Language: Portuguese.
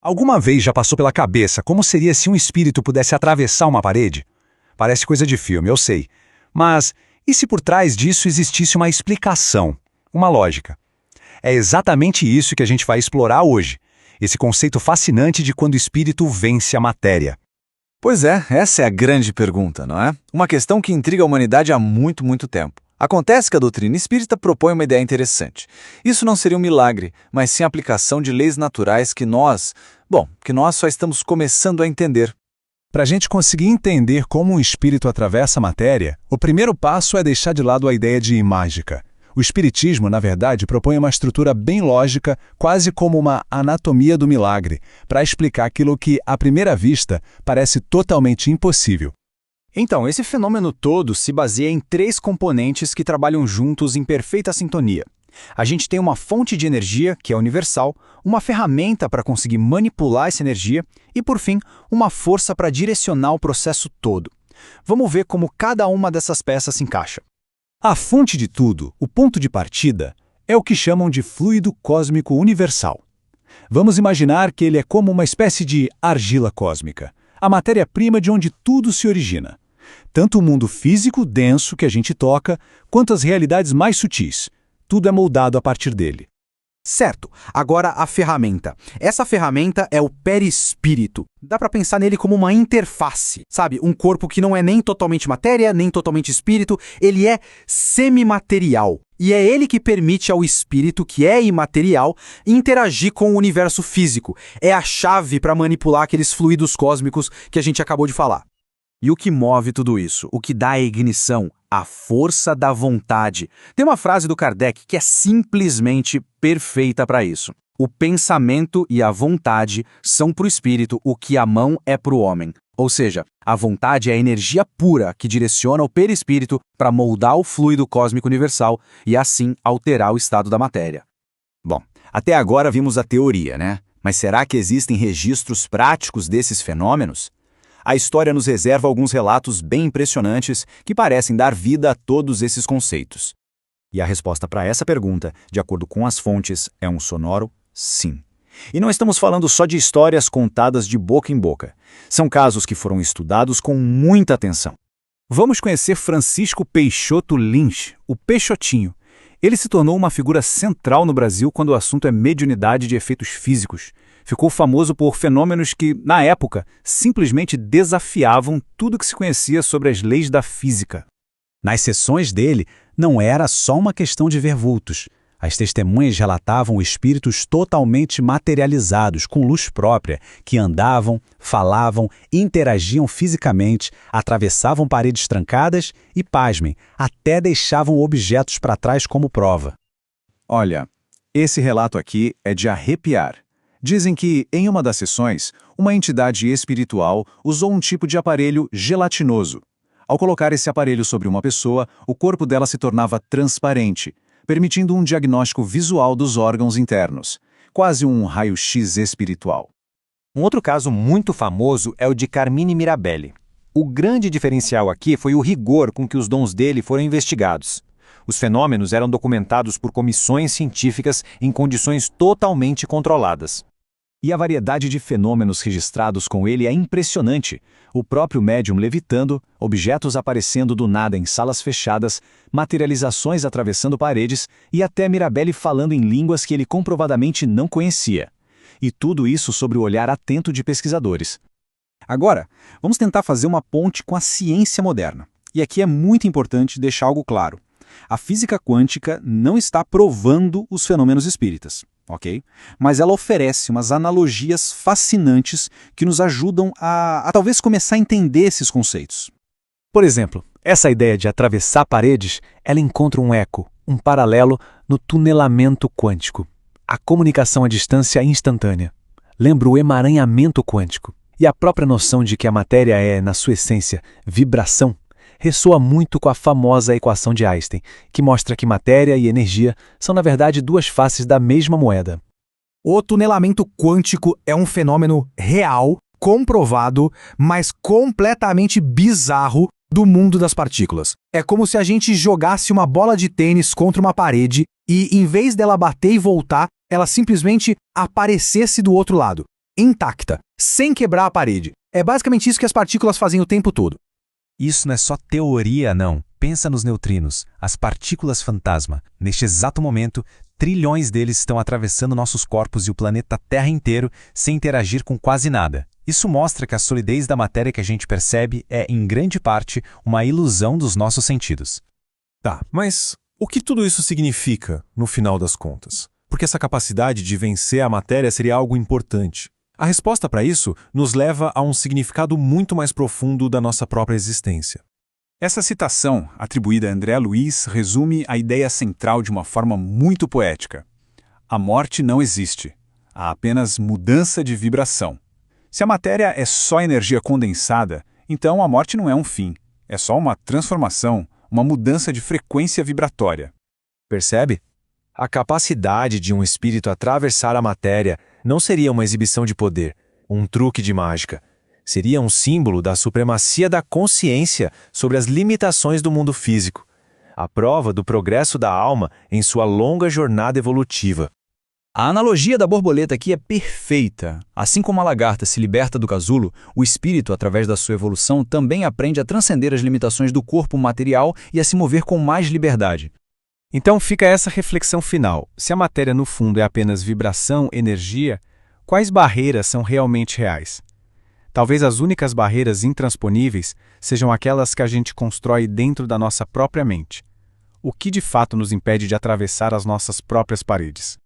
Alguma vez já passou pela cabeça como seria se um espírito pudesse atravessar uma parede? Parece coisa de filme, eu sei. Mas e se por trás disso existisse uma explicação, uma lógica? É exatamente isso que a gente vai explorar hoje. Esse conceito fascinante de quando o espírito vence a matéria. Pois é, essa é a grande pergunta, não é? Uma questão que intriga a humanidade há muito, muito tempo. Acontece que a doutrina espírita propõe uma ideia interessante. Isso não seria um milagre, mas sim a aplicação de leis naturais que nós só estamos começando a entender. Para a gente conseguir entender como um espírito atravessa a matéria, o primeiro passo é deixar de lado a ideia de mágica. O espiritismo, na verdade, propõe uma estrutura bem lógica, quase como uma anatomia do milagre, para explicar aquilo que, à primeira vista, parece totalmente impossível. Então, esse fenômeno todo se baseia em três componentes que trabalham juntos em perfeita sintonia. A gente tem uma fonte de energia, que é universal, uma ferramenta para conseguir manipular essa energia e, por fim, uma força para direcionar o processo todo. Vamos ver como cada uma dessas peças se encaixa. A fonte de tudo, o ponto de partida, é o que chamam de fluido cósmico universal. Vamos imaginar que ele é como uma espécie de argila cósmica, a matéria-prima de onde tudo se origina. Tanto o mundo físico denso que a gente toca, quanto as realidades mais sutis. Tudo é moldado a partir dele. Certo. Agora a ferramenta. Essa ferramenta é o perispírito. Dá para pensar nele como uma interface, sabe? Um corpo que não é nem totalmente matéria, nem totalmente espírito. Ele é semimaterial. E é ele que permite ao espírito, que é imaterial, interagir com o universo físico. É a chave para manipular aqueles fluidos cósmicos que a gente acabou de falar. E o que move tudo isso? O que dá a ignição? A força da vontade. Tem uma frase do Kardec que é simplesmente perfeita para isso. O pensamento e a vontade são para o espírito o que a mão é para o homem. Ou seja, a vontade é a energia pura que direciona o perispírito para moldar o fluido cósmico universal e assim alterar o estado da matéria. Bom, até agora vimos a teoria, né? Mas será que existem registros práticos desses fenômenos? A história nos reserva alguns relatos bem impressionantes que parecem dar vida a todos esses conceitos. E a resposta para essa pergunta, de acordo com as fontes, é um sonoro sim. E não estamos falando só de histórias contadas de boca em boca. São casos que foram estudados com muita atenção. Vamos conhecer Francisco Peixoto Lins, o Peixotinho. Ele se tornou uma figura central no Brasil quando o assunto é mediunidade de efeitos físicos. Ficou famoso por fenômenos que, na época, simplesmente desafiavam tudo que se conhecia sobre as leis da física. Nas sessões dele, não era só uma questão de ver vultos. As testemunhas relatavam espíritos totalmente materializados, com luz própria, que andavam, falavam, interagiam fisicamente, atravessavam paredes trancadas e, pasmem, até deixavam objetos para trás como prova. Olha, esse relato aqui é de arrepiar. Dizem que, em uma das sessões, uma entidade espiritual usou um tipo de aparelho gelatinoso. Ao colocar esse aparelho sobre uma pessoa, o corpo dela se tornava transparente, permitindo um diagnóstico visual dos órgãos internos, quase um raio-x espiritual. Um outro caso muito famoso é o de Carmine Mirabelli. O grande diferencial aqui foi o rigor com que os dons dele foram investigados. Os fenômenos eram documentados por comissões científicas em condições totalmente controladas. E a variedade de fenômenos registrados com ele é impressionante. O próprio médium levitando, objetos aparecendo do nada em salas fechadas, materializações atravessando paredes e até Mirabelli falando em línguas que ele comprovadamente não conhecia. E tudo isso sob o olhar atento de pesquisadores. Agora, vamos tentar fazer uma ponte com a ciência moderna. E aqui é muito importante deixar algo claro. A física quântica não está provando os fenômenos espíritas. Ok? Mas ela oferece umas analogias fascinantes que nos ajudam a talvez começar a entender esses conceitos. Por exemplo, essa ideia de atravessar paredes, ela encontra um eco, um paralelo no tunelamento quântico. A comunicação à distância instantânea. Lembra o emaranhamento quântico. E a própria noção de que a matéria é, na sua essência, vibração, ressoa muito com a famosa equação de Einstein, que mostra que matéria e energia são, na verdade, duas faces da mesma moeda. O tunelamento quântico é um fenômeno real, comprovado, mas completamente bizarro do mundo das partículas. É como se a gente jogasse uma bola de tênis contra uma parede e, em vez dela bater e voltar, ela simplesmente aparecesse do outro lado. intacta, sem quebrar a parede. É basicamente isso que as partículas fazem o tempo todo. Isso não é só teoria, não. Pensa nos neutrinos, as partículas fantasma. Neste exato momento, trilhões deles estão atravessando nossos corpos e o planeta Terra inteiro sem interagir com quase nada. Isso mostra que a solidez da matéria que a gente percebe é, em grande parte, uma ilusão dos nossos sentidos. Tá, mas o que tudo isso significa, no final das contas? Porque essa capacidade de vencer a matéria seria algo importante. A resposta para isso nos leva a um significado muito mais profundo da nossa própria existência. Essa citação, atribuída a André Luiz, resume a ideia central de uma forma muito poética. A morte não existe. Há apenas mudança de vibração. Se a matéria é só energia condensada, então a morte não é um fim. É só uma transformação, uma mudança de frequência vibratória. Percebe? A capacidade de um espírito atravessar a matéria não seria uma exibição de poder, um truque de mágica. Seria um símbolo da supremacia da consciência sobre as limitações do mundo físico, a prova do progresso da alma em sua longa jornada evolutiva. A analogia da borboleta aqui é perfeita. Assim como a lagarta se liberta do casulo, o espírito, através da sua evolução, também aprende a transcender as limitações do corpo material e a se mover com mais liberdade. Então fica essa reflexão final. Se a matéria no fundo é apenas vibração, energia, quais barreiras são realmente reais? Talvez as únicas barreiras intransponíveis sejam aquelas que a gente constrói dentro da nossa própria mente. O que de fato nos impede de atravessar as nossas próprias paredes?